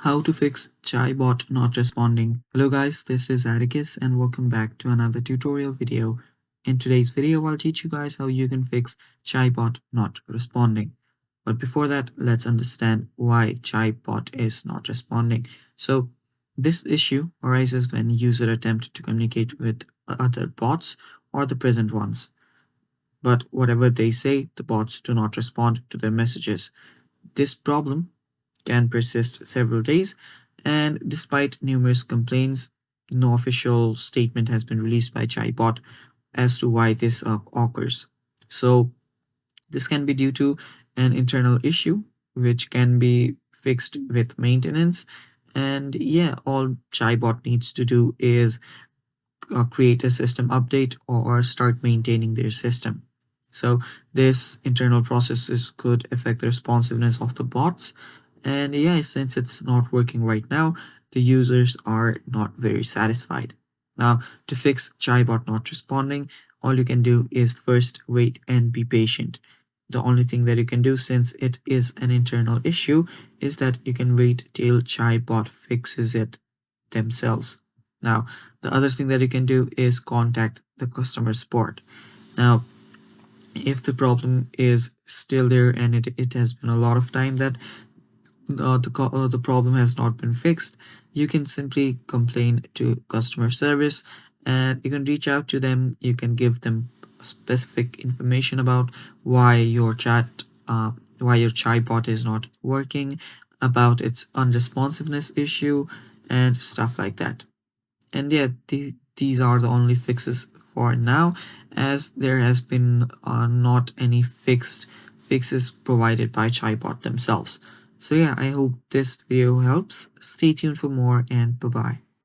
How to fix ChaiBot not responding. Hello guys, this is Atticus and welcome back to another tutorial video. In today's video, I'll teach you guys how you can fix ChaiBot not responding. But before that, let's understand why ChaiBot is not responding. So this issue arises when user attempt to communicate with other bots or the present ones. But whatever they say, the bots do not respond to their messages. This problem can persist several days, and despite numerous complaints, no official statement has been released by Chaibot as to why this occurs. So, this can be due to an internal issue which can be fixed with maintenance. And yeah, all Chaibot needs to do is create a system update or start maintaining their system. So this internal processes could affect the responsiveness of the bots. And yeah, since it's not working right now, the users are not very satisfied. Now, to fix Chaibot not responding, all you can do is first wait and be patient. The only thing that you can do, since it is an internal issue, is that you can wait till Chaibot fixes it themselves. Now, the other thing that you can do is contact the customer support. Now, if the problem is still there and it has been a lot of time that the problem has not been fixed, you can simply complain to customer service and you can reach out to them. You can give them specific information about why your chatbot is not working, about its unresponsiveness issue, and stuff like that. And yeah, these are the only fixes for now, as there has been not any fixes provided by Chaibot themselves. So yeah, I hope this video helps. Stay tuned for more and bye bye.